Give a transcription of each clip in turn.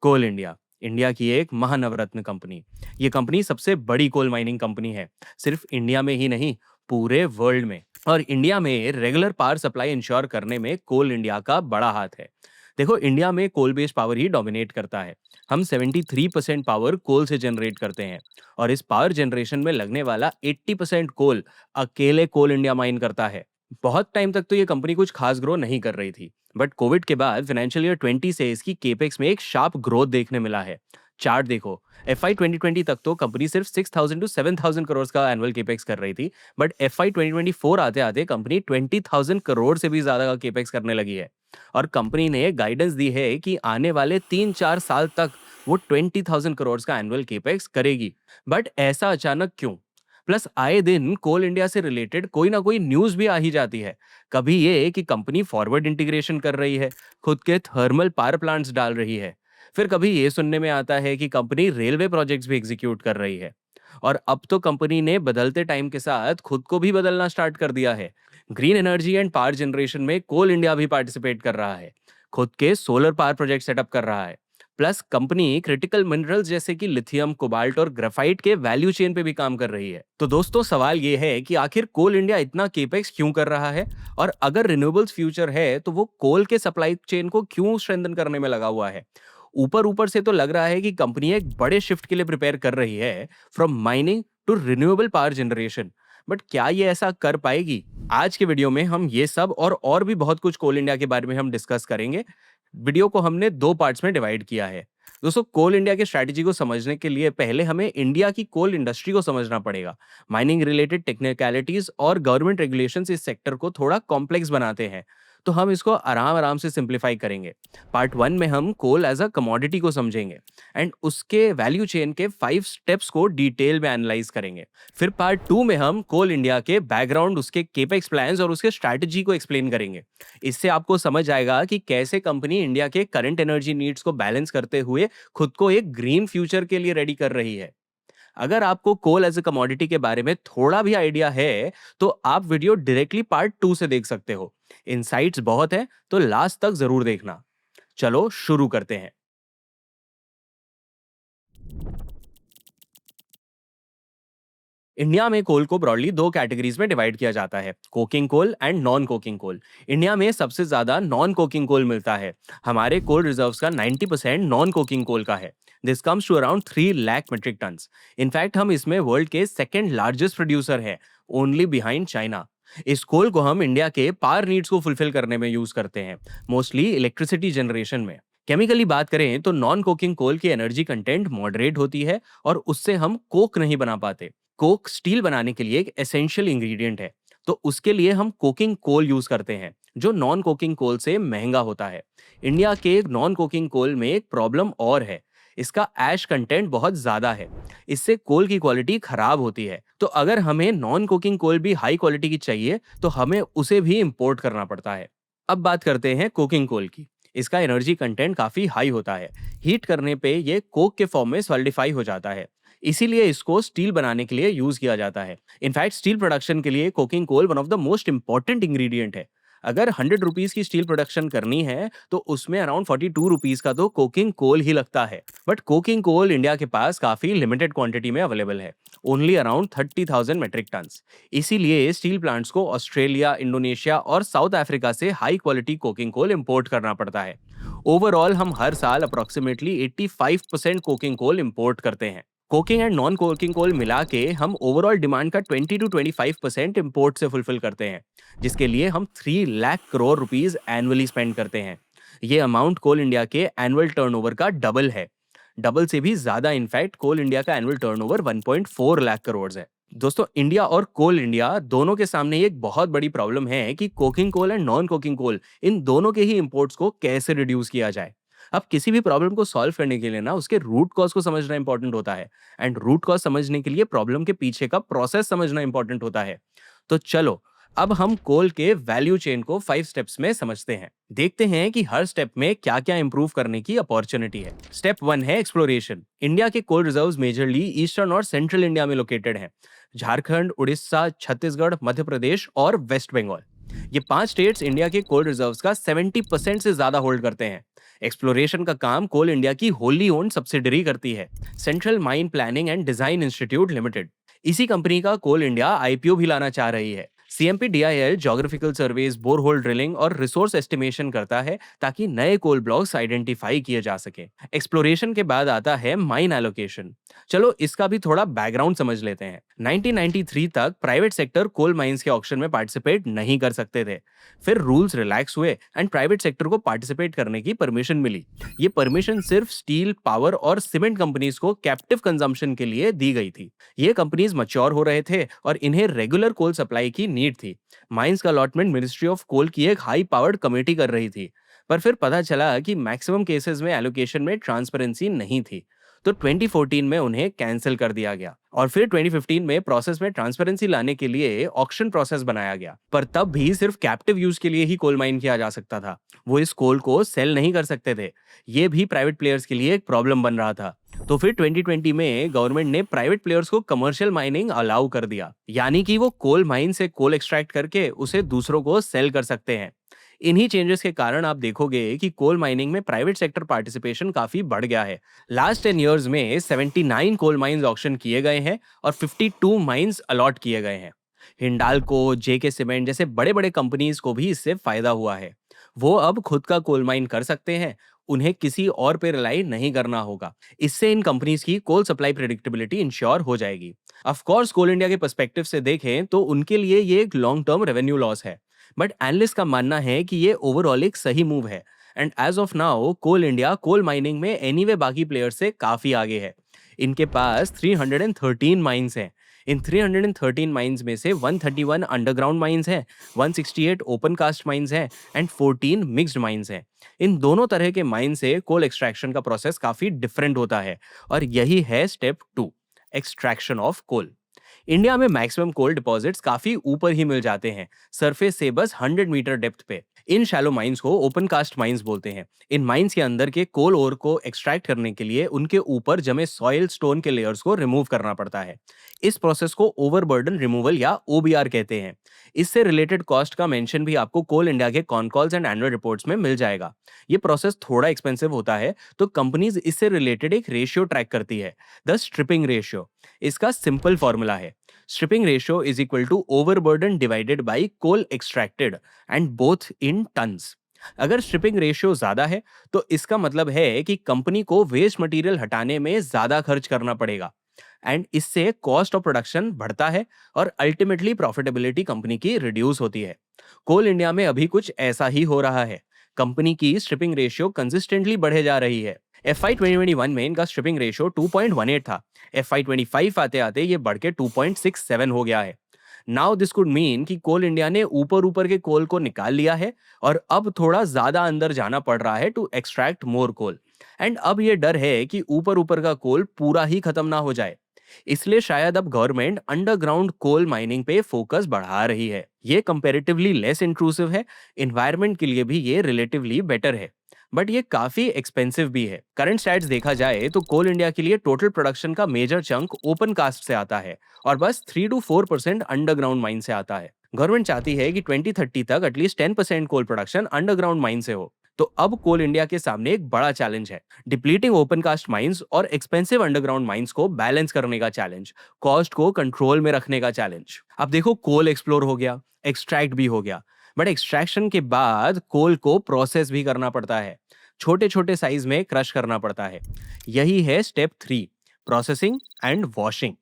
कोल India, India की एक महानवरत्न company. ये कंपनी सबसे बड़ी कोल माइनिंग कंपनी है, सिर्फ इंडिया में ही नहीं, पूरे वर्ल्ड में। और इंडिया में रेगुलर पावर सप्लाई इंश्योर करने में कोल इंडिया का बड़ा हाथ है। देखो, इंडिया में कोल बेस्ड पावर ही डोमिनेट करता है। हम 73% पावर कोल से जनरेट करते हैं, और इस पावर जनरेशन में लगने वाला 80% कोल अकेले कोल इंडिया माइन करता है। बहुत टाइम तक तो ये कंपनी कुछ खास ग्रो नहीं कर रही थी, बट कोविड के बाद फाइनेंशियल ईयर 20 से इसकी केपेक्स में एक शार्प ग्रोथ देखने मिला है। चार्ट देखो, एफआई 2020 तक तो कंपनी सिर्फ 6000 टू 7000 करोड़ का एनुअल केपेक्स कर रही थी, बट एफआई 2024 आते आते कंपनी 20,000 करोड़ से भी ज्यादा का केपेक्स करने लगी है। और कंपनी ने गाइडेंस दी है कि आने वाले 3-4 साल तक वो 20,000 करोड़ का एनुअल केपेक्स करेगी। बट ऐसा अचानक क्यों? प्लस आए दिन कोल इंडिया से रिलेटेड कोई ना कोई न्यूज भी आ ही जाती है। कभी ये कि कंपनी फॉरवर्ड इंटीग्रेशन कर रही है, खुद के थर्मल पावर प्लांट्स डाल रही है। फिर कभी ये सुनने में आता है कि कंपनी रेलवे प्रोजेक्ट्स भी एग्जीक्यूट कर रही है। और अब तो कंपनी ने बदलते टाइम के साथ खुद को भी बदलना स्टार्ट कर दिया है। Green energy and power generation में कोल इंडिया भी पार्टिसिपेट कर रहा है, खुद के सोलर पावर प्रोजेक्ट सेटअप कर रहा है। प्लस कंपनी क्रिटिकल मिनरल्स जैसे कि लिथियम, कोबाल्ट और ग्राफाइट के वैल्यू चेन पे भी काम कर रही है। तो दोस्तों, सवाल ये है कि आखिर कोल इंडिया इतना केपेक्स क्यों कर रहा है, और अगर रिन्यूएबल्स फ्यूचर है तो वो कोल के सप्लाई चेन को क्यों स्ट्रेंथन करने में लगा हुआ है। ऊपर ऊपर से तो लग रहा है कि कंपनी एक बड़े शिफ्ट के लिए प्रिपेयर कर रही है, from mining to renewable power generation. But क्या ये ऐसा कर पाएगी? आज के वीडियो में हम ये सब और भी बहुत कुछ कोल इंडिया के बारे में हम डिस्कस करेंगे। वीडियो को हमने 2 पार्ट्स में डिवाइड किया है। दोस्तों, कोल इंडिया की स्ट्रैटेजी को समझने के लिए पहले हमें इंडिया की कोल इंडस्ट्री को समझना पड़ेगा। माइनिंग रिलेटेड टेक्निकलिटीज और गवर्नमेंट रेगुलेशंस इस सेक्टर को थोड़ा कॉम्प्लेक्स बनाते हैं, तो हम इसको आराम आराम से सिंप्लीफाई करेंगे। पार्ट 1 में हम कोल एज अ कमोडिटी को समझेंगे एंड उसके वैल्यू चेन के 5 स्टेप्स को डिटेल में एनालाइज करेंगे। फिर पार्ट 2 में हम कोल इंडिया के बैकग्राउंड, उसके केपेक्स प्लान्स और उसके स्ट्रैटेजी को एक्सप्लेन करेंगे। इससे आपको समझ आएगा कि कैसे कंपनी इंडिया के करंट एनर्जी नीड्स को बैलेंस करते हुए खुद को एक ग्रीन फ्यूचर के लिए रेडी कर रही है। अगर आपको कोल एज अ कमोडिटी के बारे में थोड़ा भी आइडिया है, तो आप वीडियो डायरेक्टली पार्ट 2 से देख सकते हो। इनसाइट्स बहुत है, तो लास्ट तक जरूर देखना। चलो शुरू करते हैं। इंडिया में कोल को ब्रॉडली 2 कैटेगरीज में डिवाइड किया जाता है, coking coal and non coking coal. India में सबसे ज्यादा नॉन कोकिंग कोल मिलता है। हमारे कोल रिजर्व्स का 90% नॉन कोकिंग कोल का है। This comes to around 3 lakh metric tons. In fact हम इसमें वर्ल्ड के सेकेंड लार्जेस्ट प्रोड्यूसर है, ओनली बिहाइंड चाइना। इस कोल को हम इंडिया के पावर नीड्स को फुलफिल करने में यूज करते हैं, मोस्टली इलेक्ट्रिसिटी जनरेशन में। केमिकली बात करें तो नॉन कोकिंग कोल की एनर्जी कंटेंट मॉडरेट होती है, और उससे हम कोक नहीं बना पाते। कोक स्टील बनाने के लिए एक एसेंशियल इंग्रेडिएंट है, तो उसके लिए हम कोकिंग कोल यूज करते हैं, जो नॉन कोकिंग कोल से महंगा होता है। इंडिया के नॉन कोकिंग कोल में एक प्रॉब्लम और है, इसका ऐश कंटेंट बहुत ज्यादा है। इससे कोल की क्वालिटी खराब होती है। तो अगर हमें नॉन कुकिंग कोल भी हाई क्वालिटी की चाहिए, तो हमें उसे भी इंपोर्ट करना पड़ता है। अब बात करते हैं कुकिंग कोल की। इसका एनर्जी कंटेंट काफी हाई होता है। हीट करने पे ये कोक के फॉर्म में सॉलिडिफाई हो जाता है, इसीलिए इसको स्टील बनाने के लिए यूज किया जाता है। इनफैक्ट स्टील प्रोडक्शन के लिए coking coal one of the most important ingredient है। अगर 100 रुपीज की स्टील प्रोडक्शन करनी है, तो उसमें अराउंड 42 रुपीज का तो कोकिंग कोल ही लगता है। बट कोकिंग कोल इंडिया के पास काफी लिमिटेड क्वांटिटी में अवेलेबल है, ओनली अराउंड 30,000 मेट्रिक टन्स। इसीलिए स्टील प्लांट्स को ऑस्ट्रेलिया, इंडोनेशिया और साउथ अफ्रीका से high quality coking coal import करना पड़ता है। ओवरऑल हम हर साल अप्रोक्सीमेटली 85% कोकिंग कोल इंपोर्ट करते हैं। Coking and non coking coal मिला के हम ओवरऑल डिमांड का 20 to 25% इम्पोर्ट से फुलफिल करते हैं, जिसके लिए हम 3 lakh crore rupees annually spend करते हैं। ये अमाउंट कोल इंडिया के एनुअल टर्नओवर का डबल है, डबल से भी ज्यादा। इनफैक्ट कोल इंडिया का एनुअल टर्नओवर 1.4 लाख करोड़ है। दोस्तों, इंडिया और कोल इंडिया दोनों के सामने एक बहुत बड़ी प्रॉब्लम है कि coking coal and non coking coal, इन दोनों के ही इंपोर्ट्स को कैसे रिड्यूस किया जाए। अब किसी भी प्रॉब्लम को सॉल्व करने के लिए ना उसके रूट कॉज को समझना इंपॉर्टेंट होता है, एंड रूट कॉज समझने के लिए प्रॉब्लम के पीछे का प्रोसेस समझना इंपॉर्टेंट होता है। तो चलो, अब हम कोल के वैल्यू चेन को 5 स्टेप्स में समझते हैं। देखते हैं कि हर स्टेप में क्या क्या इंप्रूव करने की अपॉर्चुनिटी है। स्टेप 1 है एक्सप्लोरेशन। इंडिया के कोल रिजर्व्स मेजरली ईस्टर्न और सेंट्रल इंडिया में लोकेटेड हैं, झारखंड, उड़ीसा, छत्तीसगढ़, मध्य प्रदेश और वेस्ट बंगाल। ये 5 स्टेट्स इंडिया के कोल रिजर्व्स का 70% से ज्यादा होल्ड करते हैं। एक्सप्लोरेशन का काम कोल इंडिया की होली ओन्ड सब्सिडरी करती है, central mine planning and design institute limited. इसी कंपनी का कोल इंडिया आईपीओ भी लाना चाह रही है। CMP-DIL geographical surveys, borehole drilling और रिसोर्स एस्टिमेशन करता है ताकि नए कोल ब्लॉक्स आइडेंटिफाई किए जा सके। एक्सप्लोरेशन के बाद आता है माइन एलोकेशन। चलो इसका भी थोड़ा बैकग्राउंड समझ लेते हैं। 1993 तक प्राइवेट सेक्टर कोल माइंस के ऑक्शन में पार्टिसिपेट नहीं कर सकते थे। फिर रूल्स रिलैक्स हुए एंड प्राइवेट सेक्टर को पार्टिसिपेट करने की परमिशन मिली। ये परमिशन सिर्फ स्टील, पावर और सीमेंट कंपनीज को कैप्टिव कंजम्पशन के लिए दी गई थी। ये कंपनीज मैच्योर हो रहे थे और इन्हें रेगुलर कोल सप्लाई की नीड थी। माइंस का अलॉटमेंट मिनिस्ट्री ऑफ कोल की एक हाई पावर्ड कमेटी कर रही थी। पर फिर पता चला कि मैक्सिमम केसेस में एलोकेशन में ट्रांसपेरेंसी नहीं थी, तो 2014 में उन्हें कैंसिल कर दिया गया। और फिर 2015 में प्रोसेस में ट्रांसपेरेंसी लाने के लिए ऑक्शन प्रोसेस बनाया गया। पर तब भी सिर्फ कैप्टिव यूज के लिए ही कोल माइन किया जा सकता था। वो इस कोल को सेल नहीं कर सकते थे। ये भी प्राइवेट प्लेयर्स के लिए एक प्रॉब्लम बन रहा था। तो फिर 2020 में गवर्नमेंट ने प्राइवेट प्लेयर्स को कमर्शियल माइनिंग अलाउ कर दिया, यानी कि वो कोल माइन से कोल एक्सट्रैक्ट करके उसे दूसरों को सेल कर सकते हैं। इन्हीं चेंजेस के कारण आप देखोगे कि कोल माइनिंग में प्राइवेट सेक्टर पार्टिसिपेशन काफी बढ़ गया है। लास्ट 10 इयर्स में 79 कोल माइंस ऑक्शन किए गए हैं और 52 माइंस अलॉट किए गए हैं। हिंडाल्को, जेके सीमेंट जैसे बड़े बड़े कंपनीज को भी इससे फायदा हुआ है। वो अब खुद का कोल माइन कर सकते हैं, उन्हें किसी और पे रिलाई नहीं करना होगा। इससे इन कंपनीज की कोल सप्लाई प्रेडिक्टेबिलिटी इंश्योर हो जाएगी। ऑफ कोर्स कोल इंडिया के पर्सपेक्टिव से देखें तो उनके लिए ये एक लॉन्ग टर्म रेवेन्यू लॉस है, बट एनालिस्ट का मानना है कि ये ओवरऑल एक सही मूव है। And as of now Coal India coal mining में एनीवे बाकी प्लेयर्स से काफी आगे है। इनके पास 313 माइंस हैं। इन 313 माइंस में से 131 अंडरग्राउंड माइंस हैं, 168 ओपन कास्ट माइंस हैं एंड 14 मिक्स्ड माइंस हैं। इन दोनों तरह के माइन से कोल एक्सट्रैक्शन का प्रोसेस काफी डिफरेंट होता है और यही है step 2, extraction of coal. India में मैक्सिमम कोल डिपॉजिट्स काफी ऊपर ही मिल जाते हैं, सरफेस से बस 100 मीटर डेप्थ पे। इन शैलो माइंस को ओपन कास्ट माइंस बोलते हैं। इन माइंस के अंदर के कोल ओर को एक्सट्रैक्ट करने के लिए उनके ऊपर जमे सॉइल स्टोन के लेयर्स को रिमूव करना पड़ता है। इस प्रोसेस को ओवरबर्डन रिमूवल या ओबीआर कहते हैं। इससे रिलेटेड कॉस्ट का मेंशन भी आपको कोल इंडिया के कॉनकॉल्स एंड एनुअल रिपोर्ट्स में मिल जाएगा। ये प्रोसेस थोड़ा एक्सपेंसिव होता है, तो कंपनीज इससे रिलेटेड एक रेशियो ट्रैक करती है, द स्ट्रिपिंग रेशियो। इसका सिंपल फॉर्मूला है stripping ratio is equal to overburden divided by coal extracted and both in tons। अगर स्ट्रिपिंग रेशियो ज्यादा है तो इसका मतलब है कि कंपनी को वेस्ट मटेरियल हटाने में ज्यादा खर्च करना पड़ेगा एंड इससे कॉस्ट ऑफ प्रोडक्शन बढ़ता है और अल्टीमेटली प्रॉफिटेबिलिटी कंपनी की रिड्यूस होती है। कोल इंडिया में अभी कुछ ऐसा ही हो रहा है। कंपनी की स्ट्रिपिंग रेशियो कंसिस्टेंटली बढ़े जा रही है। FY 2021 में इनका स्ट्रिपिंग रेशियो 2.18 था। FY 25 आते आते ये बढ़ के 2.67 हो गया है। नाउ दिस कुड मीन कि कोल इंडिया ने ऊपर ऊपर के कोल को निकाल लिया है और अब थोड़ा ज्यादा अंदर जाना पड़ रहा है to extract more coal. And अब ये डर है कि ऊपर ऊपर का कोल पूरा ही खत्म ना हो जाए। इसलिए शायद अब गवर्नमेंट अंडरग्राउंड कोल माइनिंग पे फोकस बढ़ा रही है। ये कंपैरेटिवली लेस इंट्रूसिव है, एनवायरनमेंट के लिए भी ये रिलेटिवली बेटर है, बट ये काफी एक्सपेंसिव भी है। करंट स्टैट्स देखा जाए तो कोल इंडिया के लिए टोटल प्रोडक्शन का मेजर चंक ओपन कास्ट से आता है और बस 3 to 4% अंडरग्राउंड माइन से आता है। गवर्नमेंट चाहती है कि 2030 तक at least 10% coal production underground mine से हो। तो अब कोल इंडिया के सामने एक बड़ा चैलेंज है, डिप्लीटिंग ओपन कास्ट माइंस और एक्सपेंसिव अंडरग्राउंड माइंस को बैलेंस करने का चैलेंज, कॉस्ट को कंट्रोल में रखने का चैलेंज। अब देखो कोल एक्सप्लोर हो गया, एक्सट्रैक्ट भी हो गया, बट एक्सट्रैक्शन के बाद कोल को प्रोसेस भी करना पड़ता है, छोटे छोटे साइज में क्रश करना पड़ता है। यही है step 3, processing and washing.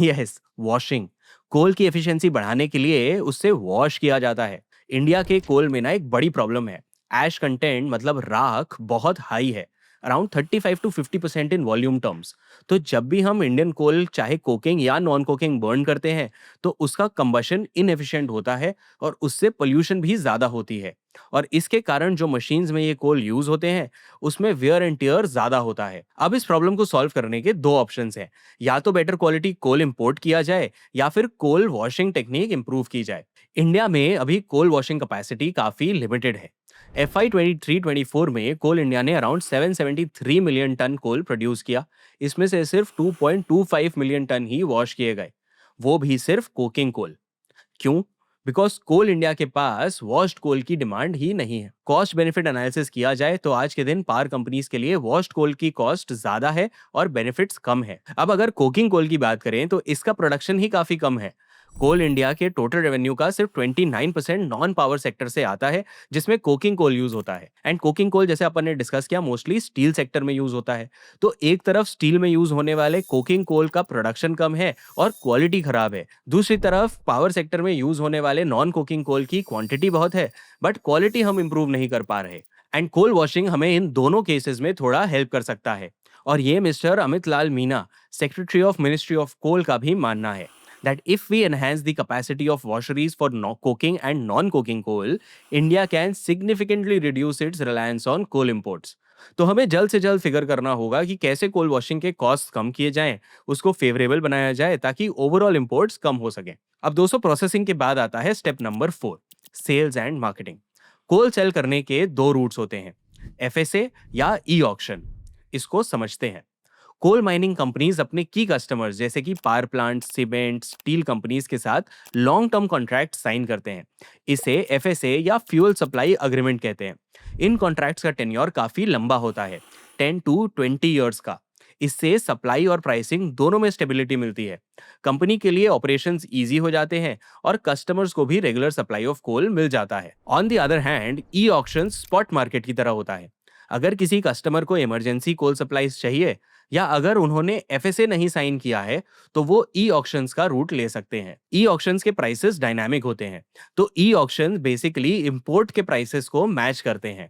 Yes, washing. Coal की एफिशिएंसी बढ़ाने के लिए उससे वॉश किया जाता है। इंडिया के कोल में ना एक बड़ी प्रॉब्लम है, एश कंटेंट मतलब राख बहुत हाई है, around 35 to 50% in volume terms. तो जब भी हम इंडियन कोल चाहे कोकिंग या नॉन कोकिंग बर्न करते हैं तो उसका कंबशन इनएफिशिएंट होता है और उससे पोल्यूशन भी ज्यादा होती है। और इसके कारण जो मशीन्स में ये कोल यूज होते हैं उसमें वेयर एंड टियर ज्यादा होता है। अब इस प्रॉब्लम को सॉल्व करने के दो ऑप्शंस हैं, या तो बेटर क्वालिटी कोल इंपोर्ट किया जाए या फिर कोल वॉशिंग टेक्निक इंप्रूव की जाए। इंडिया में अभी कोल वॉशिंग कैपेसिटी काफी लिमिटेड है। FY 23-24 में कोल इंडिया ने around 773 million ton coal produce किया। इसमें से सिर्फ 2.25 मिलियन टन ही वॉश किए गए, वो भी सिर्फ कोकिंग कोल। क्यों? बिकॉज कोल इंडिया के पास वॉश्ड कोल की डिमांड ही नहीं है। कॉस्ट बेनिफिट एनालिसिस किया जाए तो आज के दिन पावर कंपनीज के लिए वॉश्ड कोल की कॉस्ट ज्यादा है और बेनिफिट्स कम है। अब अगर कोकिंग कोल की बात करें तो इसका प्रोडक्शन ही काफी कम है। कोल इंडिया के टोटल रेवेन्यू का सिर्फ 29% नॉन पावर सेक्टर से आता है, जिसमें कोकिंग कोल यूज होता है। एंड कोकिंग कोल जैसे अपन ने डिस्कस किया मोस्टली स्टील सेक्टर में यूज होता है। तो एक तरफ स्टील में यूज होने वाले कोकिंग कोल का प्रोडक्शन कम है और क्वालिटी खराब है, दूसरी तरफ पावर सेक्टर में यूज होने वाले नॉन कोकिंग कोल की क्वांटिटी बहुत है बट क्वालिटी हम इंप्रूव नहीं कर पा रहे। एंड कोल वॉशिंग हमें इन दोनों केसेस में थोड़ा हेल्प कर सकता है। और ये Mister Amit Lal Meena, secretary of ministry of coal का भी मानना है that if we enhance the capacity of washeries for coking and non-coking coal, India can significantly reduce its reliance on coal imports. तो हमें जल्द से जल्द फिगर करना होगा कि कैसे कोल वॉशिंग के कॉस्ट कम किए जाएं, उसको फेवरेबल बनाया जाए ताकि ओवरऑल इंपोर्ट्स कम हो सके। अब दोस्तों प्रोसेसिंग के बाद आता है step number 4, sales and marketing. Coal sale करने के दो रूट्स होते हैं, एफएसए या ई ऑक्शन। इसको समझते हैं। कोल माइनिंग कंपनीज अपने की कस्टमर्स जैसे कि power plant, cement, steel companies के साथ लॉन्ग टर्म कॉन्ट्रैक्ट साइन करते हैं। इसे एफएसए या फ्यूल सप्लाई अग्रीमेंट कहते हैं। इन कॉन्ट्रैक्ट्स का टेन्योर काफी लंबा होता है, 10 to 20 ईयर्स का। इससे सप्लाई और प्राइसिंग दोनों में स्टेबिलिटी मिलती है। कंपनी के लिए ऑपरेशंस इजी हो जाते हैं और कस्टमर्स को भी रेगुलर सप्लाई ऑफ कोल मिल जाता है। On the other hand e auction spot market की तरह होता है। अगर किसी कस्टमर को इमरजेंसी कोल सप्लाईज चाहिए या अगर उन्होंने एफएसए नहीं साइन किया है तो वो ई ऑक्शंस का रूट ले सकते हैं। ई ऑक्शंस के प्राइसेस डायनामिक होते हैं। तो ई ऑक्शन बेसिकली इंपोर्ट के प्राइसेस को मैच करते हैं।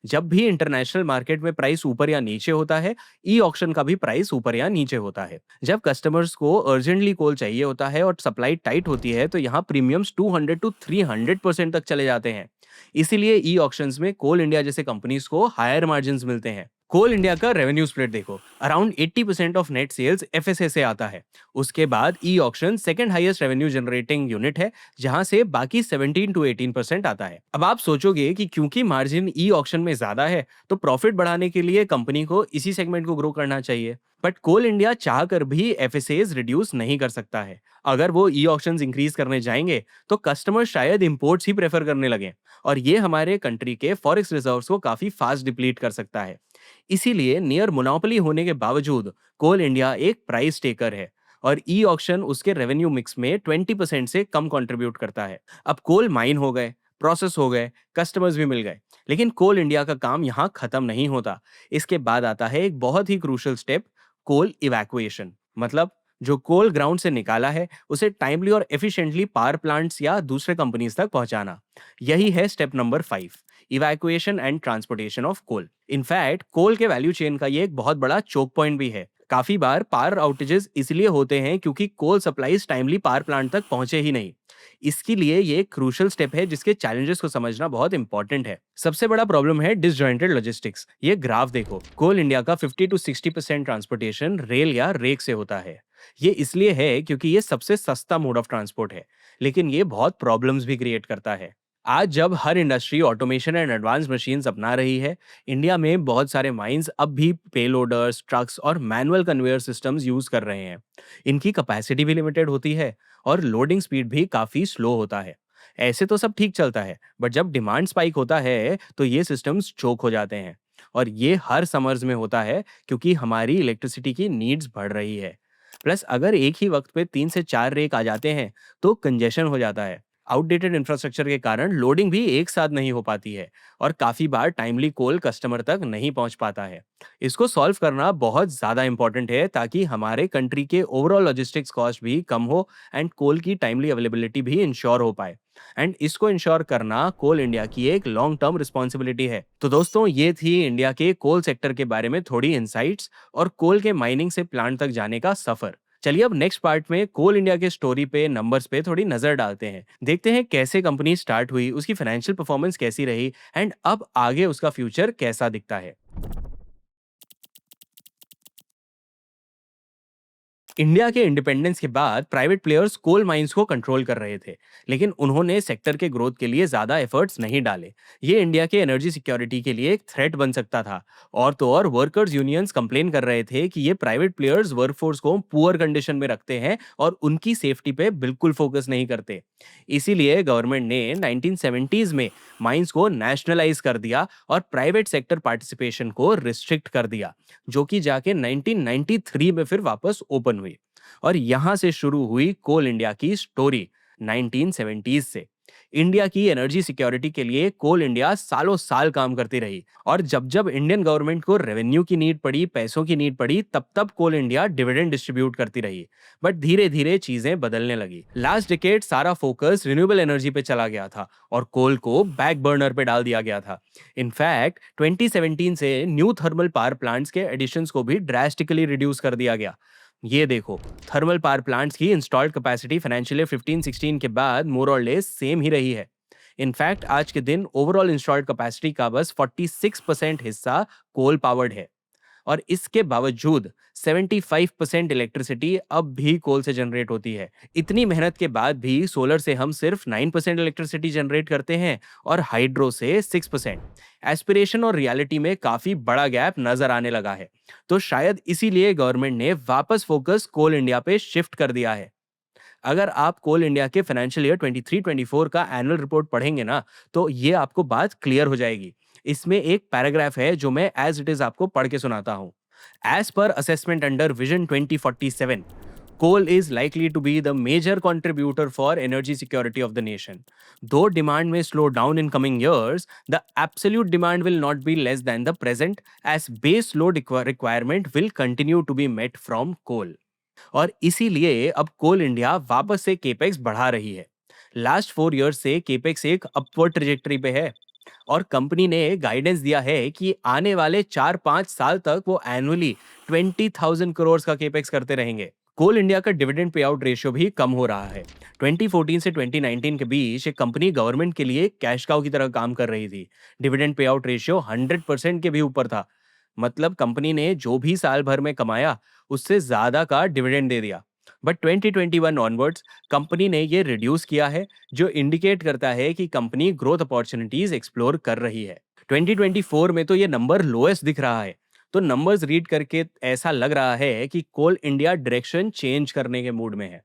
जब भी इंटरनेशनल मार्केट में प्राइस ऊपर या नीचे होता है, ई ऑक्शन का भी प्राइस ऊपर या नीचे होता है। जब कस्टमर्स को अर्जेंटली कोल चाहिए होता है और सप्लाई टाइट होती है तो यहाँ प्रीमियम्स 200 to 300% तक चले जाते हैं। इसीलिए ई ऑक्शंस में कोल इंडिया जैसे कंपनीज को हायर मार्जिन मिलते हैं। कोल इंडिया का रेवेन्यू स्प्लिट देखो, around 80% of net sales FSA से आता है। उसके बाद e auction second highest revenue generating unit है, जहां से बाकी 17 to 18% आता है। अब आप सोचोगे कि क्योंकि मार्जिन ई ऑक्शन में ज्यादा है तो प्रॉफिट बढ़ाने के लिए कंपनी को इसी सेगमेंट को ग्रो करना चाहिए। बट कोल इंडिया चाह कर भी एफएसएस रिड्यूस नहीं कर सकता है। अगर वो ई ऑक्शंस इंक्रीज करने जाएंगे तो कस्टमर शायद इंपोर्ट्स ही प्रेफर करने लगे और ये हमारे कंट्री के फॉरेक्स रिजर्व्स को काफी फास्ट डिप्लीट कर सकता है। इसीलिए नियर मोनोपोली होने के बावजूद कोल इंडिया एक प्राइस टेकर है और ई ऑक्शन उसके रेवेन्यू मिक्स में 20% से कम कंट्रीब्यूट करता है। अब कोल माइन हो गए, प्रोसेस हो गए, कस्टमर्स भी मिल गए, लेकिन कोल इंडिया का काम यहाँ खत्म नहीं होता। इसके बाद आता है एक बहुत ही क्रूशियल स्टेप, कोल इवैक्यूएशन। मतलब जो कोल ग्राउंड से निकाला है उसे टाइमली और एफिशिएंटली पावर प्लांट्स या दूसरे कंपनीज तक पहुंचाना। यही है step number 5, evacuation and transportation of coal. In fact coal के वैल्यू चेन का ये एक बहुत बड़ा चोक पॉइंट भी है। काफी बार पावर आउटेजेस इसलिए होते हैं क्योंकि कोल सप्लाईज टाइमली पावर प्लांट तक पहुंचे ही नहीं। इसके लिए ये एक क्रूशियल स्टेप है जिसके चैलेंजेस को समझना बहुत इंपॉर्टेंट है। सबसे बड़ा प्रॉब्लम है डिसजॉइंटेड लॉजिस्टिक्स। ये ग्राफ देखो, कोल इंडिया का 50 to 60% ट्रांसपोर्टेशन रेल या रेक से होता है। ये इसलिए है क्योंकि ये सबसे सस्ता मोड ऑफ ट्रांसपोर्ट है, लेकिन ये बहुत प्रॉब्लम्स भी क्रिएट करता है। आज जब हर industry automation and advance machines अपना रही है, इंडिया में बहुत सारे माइंस अब भी पेलोडर्स, ट्रक्स और मैनुअल कन्वेयर सिस्टम्स यूज कर रहे हैं। इनकी कैपेसिटी भी लिमिटेड होती है और लोडिंग स्पीड भी काफी स्लो होता है। ऐसे तो सब ठीक चलता है, बट जब डिमांड स्पाइक होता है तो ये सिस्टम्स चोक हो जाते हैं। और ये हर समर्स में होता है क्योंकि हमारी इलेक्ट्रिसिटी की नीड्स बढ़ रही है। प्लस अगर एक ही वक्त पे 3 से 4 रेक आ जाते हैं तो कंजेशन हो जाता है। आउटडेटेड इंफ्रास्ट्रक्चर के कारण लोडिंग भी एक साथ नहीं हो पाती है और काफी बार टाइमली कोल कस्टमर तक नहीं पहुंच पाता है। इसको सॉल्व करना बहुत ज्यादा इंपॉर्टेंट है ताकि हमारे कंट्री के ओवरऑल लॉजिस्टिक्स कॉस्ट भी कम हो एंड कोल की टाइमली अवेलेबिलिटी भी इंश्योर हो पाए। एंड इसको इंश्योर करना कोल इंडिया की एक लॉन्ग टर्म रिस्पॉन्सिबिलिटी है। तो दोस्तों ये थी इंडिया के कोल सेक्टर के बारे में थोड़ी इंसाइट्स और कोल के माइनिंग से प्लांट तक जाने का सफर। चलिए अब नेक्स्ट पार्ट में कोल इंडिया के स्टोरी पे, नंबर्स पे थोड़ी नजर डालते हैं। देखते हैं कैसे कंपनी स्टार्ट हुई, उसकी फाइनेंशियल परफॉर्मेंस कैसी रही एंड अब आगे उसका फ्यूचर कैसा दिखता है। इंडिया के इंडिपेंडेंस के बाद प्राइवेट प्लेयर्स कोल माइंस को कंट्रोल कर रहे थे, लेकिन उन्होंने सेक्टर के ग्रोथ के लिए ज्यादा एफर्ट्स नहीं डाले। ये इंडिया के एनर्जी सिक्योरिटी के लिए एक थ्रेट बन सकता था। और तो और वर्कर्स यूनियंस कंप्लेन कर रहे थे कि ये प्राइवेट प्लेयर्स वर्कफोर्स को पुअर कंडीशन में रखते हैं और उनकी सेफ्टी पे बिल्कुल फोकस नहीं करते। इसीलिए गवर्नमेंट ने 1970s में माइंस को नेशनलाइज कर दिया और प्राइवेट सेक्टर पार्टिसिपेशन को रिस्ट्रिक्ट कर दिया, जो कि जाके 1993 में फिर वापस ओपन हुई। और यहां से शुरू हुई कोल इंडिया की स्टोरी। 1970s से इंडिया की एनर्जी सिक्योरिटी के लिए कोल इंडिया सालों साल काम करती रही। और जब जब इंडियन गवर्नमेंट को रेवेन्यू की नीड पड़ी, पैसों की नीड पड़ी, तब तब कोल इंडिया डिविडेंड डिस्ट्रीब्यूट करती रही। बट धीरे धीरे चीजें बदलने लगी। लास्ट डिकेड सारा फोकस रिन्यूएबल एनर्जी पे चला गया था और कोल को बैक बर्नर पे डाल दिया गया था। इनफैक्ट 2017 से न्यू थर्मल पावर प्लांट्स के एडिशंस को भी ड्रास्टिकली रिड्यूस कर दिया गया। ये देखो, थर्मल पावर प्लांट्स की इंस्टॉल्ड कैपेसिटी फाइनेंशियल ईयर 15-16 के बाद मोर और लेस सेम ही रही है। इनफैक्ट आज के दिन ओवरऑल इंस्टॉल्ड कैपेसिटी का बस 46% हिस्सा कोल पावर्ड है। और इसके बावजूद 75% इलेक्ट्रिसिटी अब भी कोल से जनरेट होती है। इतनी मेहनत के बाद भी सोलर से हम सिर्फ 9% इलेक्ट्रिसिटी जनरेट करते हैं और हाइड्रो से 6%। एस्पिरेशन और रियलिटी में काफी बड़ा गैप नजर आने लगा है। तो शायद इसीलिए गवर्नमेंट ने वापस फोकस कोल इंडिया पे शिफ्ट कर दिया है। अगर आप कोल इंडिया के फाइनेंशियल ईयर 23-24 का एनुअल रिपोर्ट पढ़ेंगे ना, तो ये आपको बात क्लियर हो जाएगी। इसमें एक पैराग्राफ है जो मैं एज इट इज आपको पढ़ के सुनाता हूँ। As per assessment under vision 2047, coal is likely to be the major contributor for energy security of the nation. Though demand may slow down in coming years, the absolute demand will not be less than the present, as base load requirement will continue to be met from coal. और इसीलिए अब कोल India वापस से capex बढ़ा रही है। Last 4 years से capex एक अपवर्ड ट्रेजेक्टरी पे है। और कंपनी ने गाइडेंस दिया है कि आने वाले 4-5 साल तक वो एनुअली 20,000 करोड़ का केपेक्स करते रहेंगे। कोल इंडिया का डिविडेंड पे आउट रेशियो भी कम हो रहा है। 2014 से 2019 के बीच ये कंपनी गवर्नमेंट के लिए कैश काउ की तरह काम कर रही थी। डिविडेंड पे आउट रेशियो 100% के भी ऊपर था। मतलब कंपनी ने जो भी साल भर में कमाया, उससे ज्यादा का डिविडेंड दे दिया। बट 2021 ऑनवर्ड्स कंपनी ने ये रिड्यूस किया है, जो इंडिकेट करता है कि कंपनी ग्रोथ अपॉर्चुनिटीज एक्सप्लोर कर रही है। 2024 में तो ये नंबर लोएस्ट दिख रहा है। तो नंबर्स रीड करके ऐसा लग रहा है कि कोल इंडिया डायरेक्शन चेंज करने के मूड में है।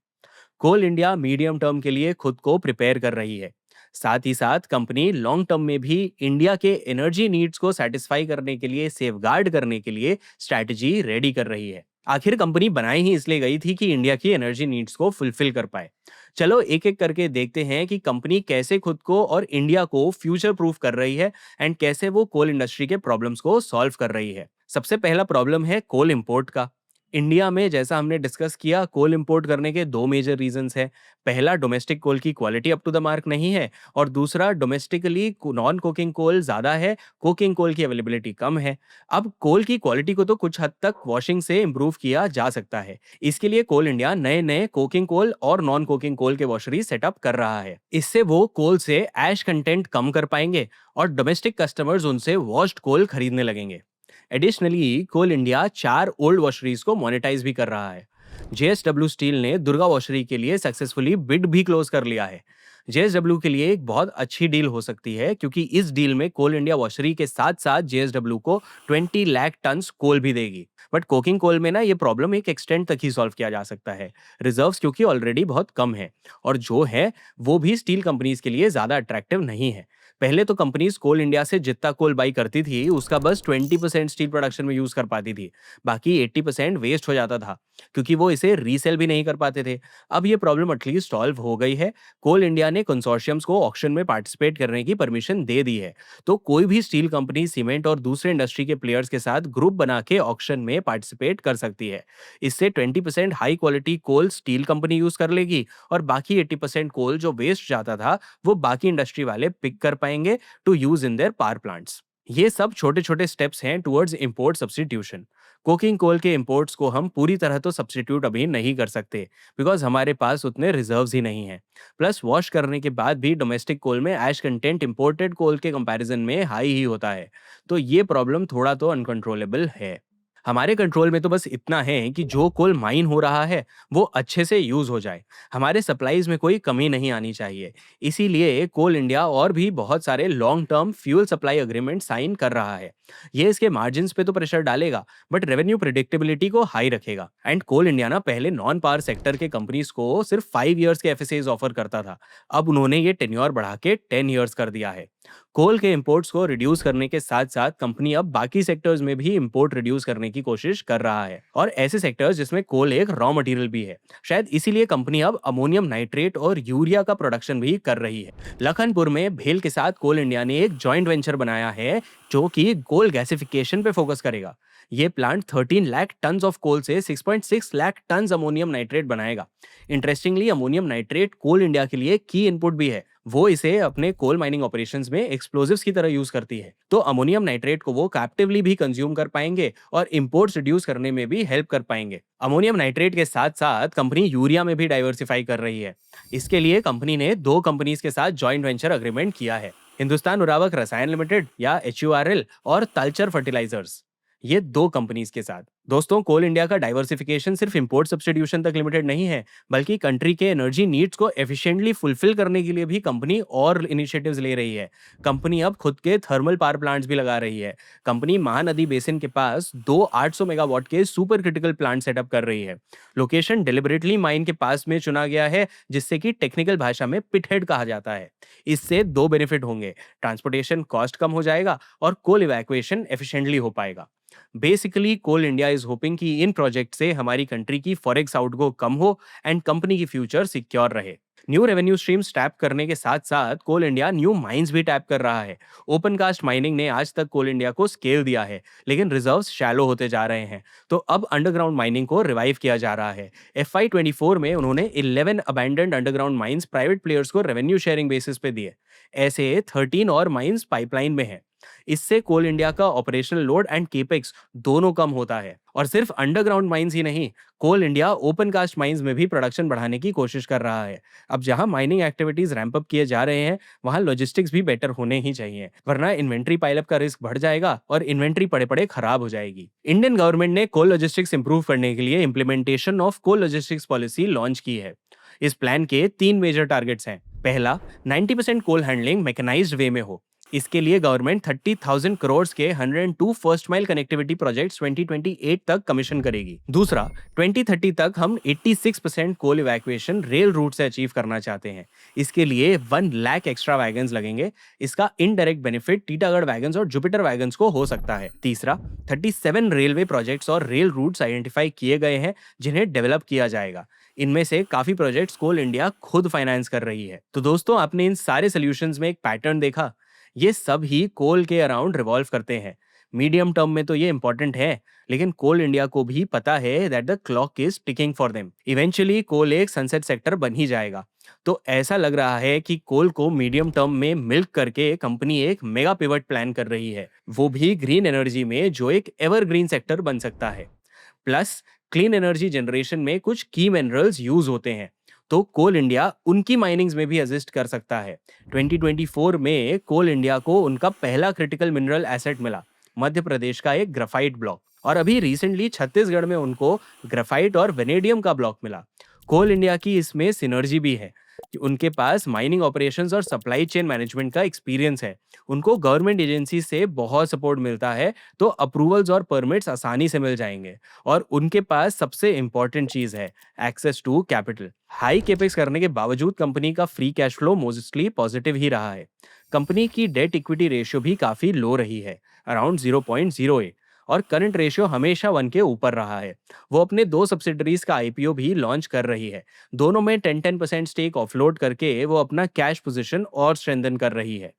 कोल इंडिया मीडियम टर्म के लिए खुद को प्रिपेयर कर रही है। साथ ही साथ कंपनी लॉन्ग टर्म में भी इंडिया के एनर्जी नीड्स को सेटिस्फाई करने के लिए, सेफगार्ड करने के लिए स्ट्रैटेजी रेडी कर रही है। आखिर कंपनी बनाई ही इसलिए गई थी कि इंडिया की एनर्जी नीड्स को फुलफिल कर पाए। चलो एक एक करके देखते हैं कि कंपनी कैसे खुद को और इंडिया को फ्यूचर प्रूफ कर रही है एंड कैसे वो कोल इंडस्ट्री के प्रॉब्लम्स को सॉल्व कर रही है। सबसे पहला प्रॉब्लम है कोल इंपोर्ट का। इंडिया में जैसा हमने डिस्कस किया, कोल इंपोर्ट करने के दो मेजर रीजंस हैं। पहला, डोमेस्टिक कोल की quality up to the mark नहीं है, और दूसरा, डोमेस्टिकली नॉन कोकिंग कोल ज्यादा है, कोकिंग कोल की अवेलेबिलिटी कम है। अब कोल की क्वालिटी को तो कुछ हद तक वॉशिंग से इंप्रूव किया जा सकता है। इसके लिए कोल इंडिया नए नए कोकिंग कोल और नॉन कोकिंग कोल के वॉशरी सेटअप कर रहा है। इससे वो कोल से ऐश कंटेंट कम कर पाएंगे और डोमेस्टिक कस्टमर्स उनसे वॉश्ड कोल खरीदने लगेंगे। एडिशनली कोल इंडिया 4 ओल्ड वॉशरीज को मोनेटाइज भी कर रहा है। जेएसडब्ल्यू स्टील ने दुर्गा वॉशरी के लिए सक्सेसफुली बिड भी क्लोज कर लिया है। जेएसडब्ल्यू के लिए एक बहुत अच्छी डील हो सकती है, क्योंकि इस डील में कोल इंडिया वॉशरी के साथ साथ जेएसडब्ल्यू को 20 लाख टन्स कोल भी देगी। बट कोकिंग कोल में ना ये प्रॉब्लम एक एक्सटेंट तक ही सॉल्व किया जा सकता है। रिजर्व्स क्योंकि ऑलरेडी बहुत कम है, और जो है वो भी स्टील कंपनीज के लिए ज्यादा अट्रैक्टिव नहीं है। पहले तो कंपनीज कोल इंडिया से जितना कोल बाई करती थी, उसका बस 20% स्टील प्रोडक्शन में यूज कर पाती थी। बाकी 80% वेस्ट हो जाता था, क्योंकि वो इसे रीसेल भी नहीं कर पाते थे। अब ये प्रॉब्लम एटलीस्ट सॉल्व हो गई है। कोल इंडिया ने कंसोर्शियम्स को ऑक्शन में पार्टिसिपेट करने की परमिशन दे दी है। तो कोई भी स्टील कंपनी सीमेंट और दूसरे इंडस्ट्री के प्लेयर्स के साथ ग्रुप बना के ऑक्शन में पार्टिसिपेट कर सकती है। इससे 20% high quality coal steel company use कर लेगी, और बाकी 80% कोल जो वेस्ट जाता था, वो बाकी इंडस्ट्री वाले पिक कर पाएंगे to use in their power plants. ये सब छोटे छोटे स्टेप्स हैं towards import substitution. Coking coal के इंपोर्ट्स को हम पूरी तरह तो सब्स्टिट्यूट अभी नहीं कर सकते, बिकॉज हमारे पास उतने रिजर्व्स ही नहीं हैं। प्लस वॉश करने के बाद भी डोमेस्टिक कोल में ऐश कंटेंट इंपोर्टेड कोल के कंपैरिजन में हाई ही होता है। तो ये प्रॉब्लम थोड़ा तो अनकंट्रोलेबल है। हमारे कंट्रोल में तो बस इतना है कि जो कोल माइन हो रहा है वो अच्छे से यूज हो जाए। हमारे सप्लाईज में कोई कमी नहीं आनी चाहिए। इसीलिए कोल इंडिया और भी बहुत सारे long term fuel supply agreement sign कर रहा है। ये इसके मार्जिन पे तो प्रेशर डालेगा, बट रेवेन्यू प्रिडिक्टेबिलिटी को हाई रखेगा। एंड कोल इंडिया ना पहले नॉन पावर सेक्टर के कंपनीज को सिर्फ 5 ईयर्स के एफएसएस ऑफर करता था। अब उन्होंने ये टेन्योर बढ़ा के 10 ईयर्स कर दिया है। कोल के इंपोर्ट्स को रिड्यूस करने के साथ साथ कंपनी अब बाकी सेक्टर्स में भी इंपोर्ट रिड्यूस करने की कोशिश कर रहा है, और ऐसे सेक्टर्स जिसमें कोल एक रॉ मटेरियल भी है। शायद इसीलिए कंपनी अब अमोनियम नाइट्रेट और यूरिया का प्रोडक्शन भी कर रही है। लखनपुर में भेल के साथ कोल इंडिया ने एक जॉइंट वेंचर बनाया है जो कि कोल गैसिफिकेशन पे फोकस करेगा। ये plant 13 lakh ton of coal से 6.6 लाख टन अमोनियम नाइट्रेट बनाएगा। Interestingly ammonium nitrate Coal India के लिए की इनपुट भी है। वो इसे अपने कोल माइनिंग ऑपरेशंस में एक्सप्लोजिव्स की तरह यूज करती है। तो अमोनियम नाइट्रेट को वो कैप्टिवली भी कंज्यूम कर पाएंगे और इंपोर्ट्स रिड्यूस करने में भी हेल्प कर पाएंगे। अमोनियम नाइट्रेट के साथ साथ कंपनी यूरिया में भी डाइवर्सिफाई कर रही है। इसके लिए कंपनी ने 2 कंपनीज के साथ जॉइंट वेंचर अग्रीमेंट किया है, हिंदुस्तान उर्वरक रसायन लिमिटेड या HURL और तलचर फर्टिलाइजर्स, ये 2 कंपनीज के साथ। दोस्तों, कोल इंडिया का डाइवर्सिफिकेशन सिर्फ इंपोर्ट सब्स्टिट्यूशन तक लिमिटेड नहीं है, बल्कि कंट्री के एनर्जी नीड्स को एफिशिएंटली फुलफिल करने के लिए भी कंपनी और इनिशिएटिव्स ले रही है। कंपनी अब खुद के थर्मल पावर प्लांट्स भी लगा रही है। कंपनी महानदी बेसिन के पास 2 800 मेगावाट के सुपर क्रिटिकल प्लांट सेटअप कर रही है। लोकेशन डेलिबरेटली माइन के पास में चुना गया है, जिससे कि टेक्निकल भाषा में पिटहेड कहा जाता है। इससे 2 बेनिफिट होंगे, ट्रांसपोर्टेशन कॉस्ट कम हो जाएगा और कोल इवैक्यूएशन एफिशिएंटली हो पाएगा। Basically Coal India is hoping कि इन प्रोजेक्ट से हमारी कंट्री की फॉरेक्स आउटगो कम हो एंड कंपनी की फ्यूचर सिक्योर रहे। न्यू रेवेन्यू स्ट्रीम्स टैप करने के साथ साथ कोल इंडिया न्यू माइंस भी टैप कर रहा है। ओपन कास्ट माइनिंग ने आज तक कोल इंडिया को स्केल दिया है, लेकिन रिजर्व्स शैलो होते जा रहे हैं। तो अब अंडरग्राउंड माइनिंग को रिवाइव किया जा रहा है। FY24 में उन्होंने 11 abandoned underground mines private players को रेवेन्यू शेयरिंग बेसिस पे दिए। ऐसे 13 और माइंस पाइपलाइन में है। इससे कोल इंडिया का ऑपरेशनल लोड एंड केपेक्स दोनों कम होता है। और सिर्फ अंडरग्राउंड माइंस ही नहीं, कोल इंडिया ओपन कास्ट माइंस में भी प्रोडक्शन बढ़ाने की कोशिश कर रहा है। अब जहां माइनिंग एक्टिविटीज रैंप अप किए जा रहे हैं, वहां लॉजिस्टिक्स भी बेटर होने ही चाहिए, वरना इन्वेंट्री पाइलअप का रिस्क बढ़ जाएगा और इन्वेंट्री पड़े पड़े खराब हो जाएगी। इंडियन गवर्नमेंट ने कोल लॉजिस्टिक्स इंप्रूव करने के लिए implementation of coal logistics policy launch की है। इस प्लान के 3 मेजर टारगेट्स हैं। पहला, 90% कोल हैंडलिंग मैकेनाइज्ड वे में हो। इसके लिए गवर्नमेंट 30,000 करोड़ के 102 फर्स्ट माइल कनेक्टिविटी प्रोजेक्ट्स 2028 तक कमीशन करेगी। दूसरा, 2030 तक हम 86% कोल इवैक्यूएशन रेल रूट से अचीव करना चाहते हैं। इसके लिए 1 लाख एक्स्ट्रा वैगन्स लगेंगे। इसका इनडायरेक्ट बेनिफिट टीटागढ़ वैगन्स और जुपिटर वैगन्स को हो सकता है। तीसरा, 37 रेलवे प्रोजेक्ट्स और रेल रूट्स आइडेंटिफाई किए गए हैं जिन्हें डेवलप किया जाएगा। इनमें से काफी प्रोजेक्ट्स कोल इंडिया खुद फाइनेंस कर रही है। तो दोस्तों, आपने इन सारे सोल्यूशंस में एक पैटर्न देखा। ये सब ही कोल के अराउंड रिवॉल्व करते हैं। मीडियम टर्म में तो ये इंपॉर्टेंट है, लेकिन कोल इंडिया को भी पता है that the clock is ticking for them. Eventually coal एक सनसेट सेक्टर बन ही जाएगा। तो ऐसा लग रहा है कि कोल को मीडियम टर्म में मिल्क करके कंपनी एक मेगा पिवट प्लान कर रही है, वो भी ग्रीन एनर्जी में, जो एक एवरग्रीन सेक्टर बन सकता है। प्लस क्लीन एनर्जी जनरेशन में कुछ की मिनरल्स यूज होते हैं, तो कोल इंडिया उनकी माइनिंग्स में भी असिस्ट कर सकता है। 2024 में कोल इंडिया को उनका पहला क्रिटिकल मिनरल एसेट मिला, मध्य प्रदेश का एक ग्राफाइट ब्लॉक, और अभी रिसेंटली छत्तीसगढ़ में उनको ग्राफाइट और वेनेडियम का ब्लॉक मिला। कोल इंडिया की इसमें सिनर्जी भी है कि उनके पास माइनिंग ऑपरेशंस और सप्लाई चेन मैनेजमेंट का एक्सपीरियंस है। उनको गवर्नमेंट एजेंसी से बहुत सपोर्ट मिलता है, तो अप्रूवल्स और परमिट्स आसानी से मिल जाएंगे। और उनके पास सबसे इंपॉर्टेंट चीज है access to capital. High capex करने के बावजूद कंपनी का free cash flow mostly positive ही रहा है। कंपनी की डेट इक्विटी रेशियो भी काफी लो रही है, अराउंड 0.08, और करंट रेशियो हमेशा 1 के ऊपर रहा है। वो अपने 2 सब्सिडरीज का IPO भी लॉन्च कर रही है। दोनों में 10% स्टेक ऑफलोड करके वो अपना कैश पोजीशन और स्ट्रेंथन कर रही है।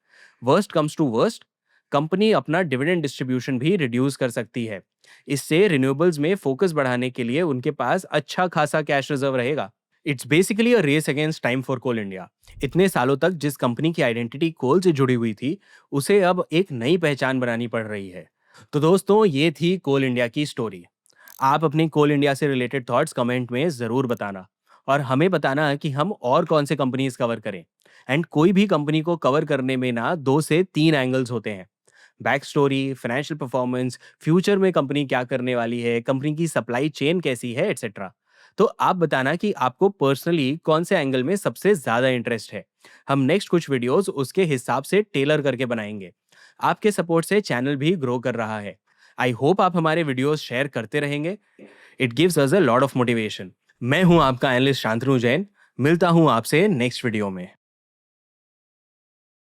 Worst comes to worst, company अपना डिविडेंड डिस्ट्रीब्यूशन भी रिड्यूस कर सकती है। इससे रिन्यूएबल्स में फोकस बढ़ाने के लिए उनके पास अच्छा खासा कैश रिजर्व रहेगा। It's basically a race against time for Coal India. इतने सालों तक जिस कंपनी की आइडेंटिटी कोल से जुड़ी हुई थी, उसे अब एक नई पहचान बनानी पड़ रही है। तो दोस्तों, ये थी कोल इंडिया की स्टोरी। आप अपनी कोल इंडिया से रिलेटेड थॉट्स कमेंट में ज़रूर बताना, और हमें बताना कि हम और कौन से कंपनीज कवर करें। एंड कोई भी कंपनी को कवर करने में ना 2 से 3 एंगल्स होते हैं। Back story, financial performance, future में कंपनी क्या करने वाली है, कंपनी की सप्लाई चेन कैसी है, एटसेट्रा। तो आप बताना कि आपको पर्सनली कौन से एंगल में सबसे ज़्यादा इंटरेस्ट है। हम नेक्स्ट कुछ वीडियोस उसके हिसाब से टेलर करके बनाएंगे। आपके सपोर्ट से चैनल भी ग्रो कर रहा है। आई होप आप हमारे वीडियोस शेयर करते रहेंगे। It gives us a lot of motivation. मैं हूं आपका एनालिस्ट शांतनु जैन। मिलता हूं आपसे नेक्स्ट वीडियो में।